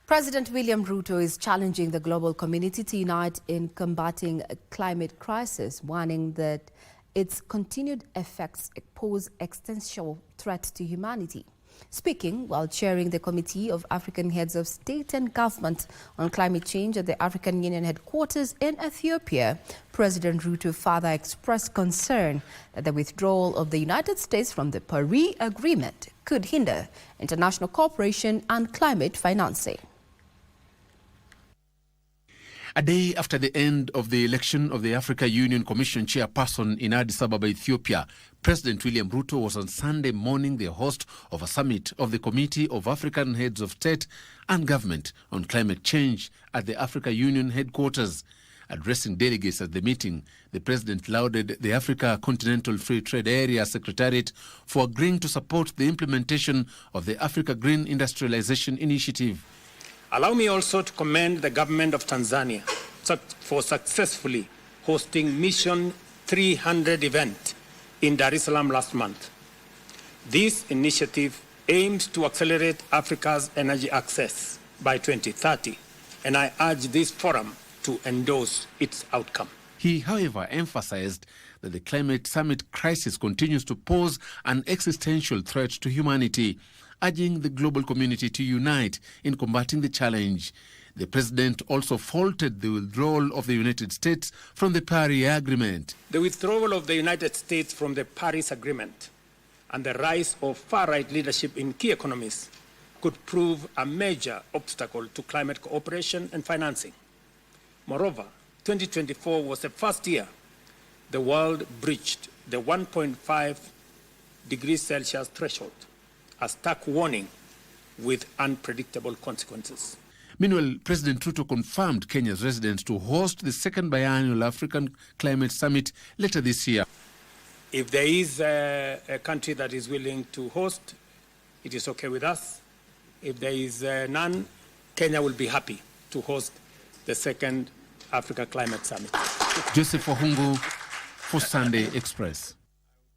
President William Ruto is challenging the global community to unite in combating a climate crisis, warning that its continued effects pose existential threat to humanity. Speaking while chairing the Committee of African Heads of State and Government on Climate Change at the African Union headquarters in Ethiopia, President Ruto further expressed concern that the withdrawal of the United States from the Paris Agreement could hinder international cooperation and climate financing. A day after the end of the election of the Africa Union Commission chairperson in Addis Ababa, Ethiopia, President William Ruto was on Sunday morning the host of a summit of the Committee of African Heads of State and Government on Climate Change at the Africa Union headquarters. Addressing delegates at the meeting, the president lauded the Africa Continental Free Trade Area Secretariat for agreeing to support the implementation of the Africa Green Industrialization Initiative. Allow me also to commend the government of Tanzania for successfully hosting Mission 300 event in Dar es Salaam last month. This initiative aims to accelerate Africa's energy access by 2030, and I urge this forum to endorse its outcome. He, however, emphasized that the climate summit crisis continues to pose an existential threat to humanity, urging the global community to unite in combating the challenge. The president also faulted the withdrawal of the United States from the Paris Agreement. The withdrawal of the United States from the Paris Agreement and the rise of far-right leadership in key economies could prove a major obstacle to climate cooperation and financing. Moreover, 2024 was the first year the world breached the 1.5 degrees Celsius threshold, a stark warning with unpredictable consequences. Meanwhile, President Ruto confirmed Kenya's readiness to host the second biannual African Climate Summit later this year. If there is a country that is willing to host, it is okay with us. If there is none, Kenya will be happy to host the second Africa Climate Summit. Joseph Ohungu for Sunday Express.